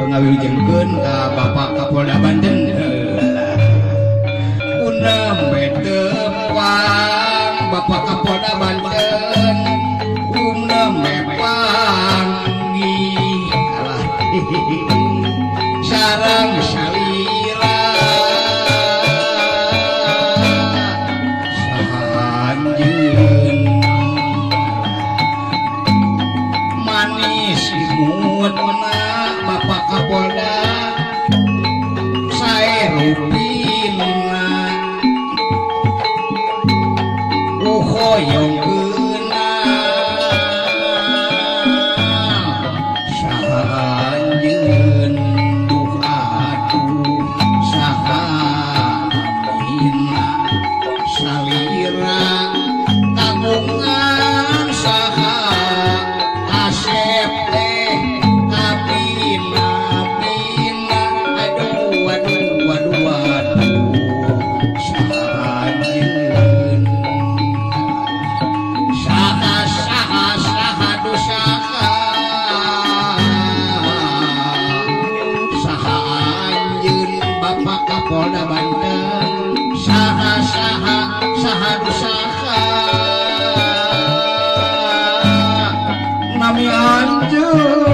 ngawilujengkeun ka Bapak Kapolda Banten Undam betepang Bapak Kapolda Banten Undam mepanggi alah sarang salira sahanjeun manis imut meuna Bapak Kapolda sae rupina uhoyongkeuna sahanjeun duh aduh saha amina salira kagungan saha asep teh abina bina aduh aduh aduh aduh sahanjeun saha saha saha dusaha saha anjeun Bapak Kapolda Banten saha saha saha dusaha nami anjeun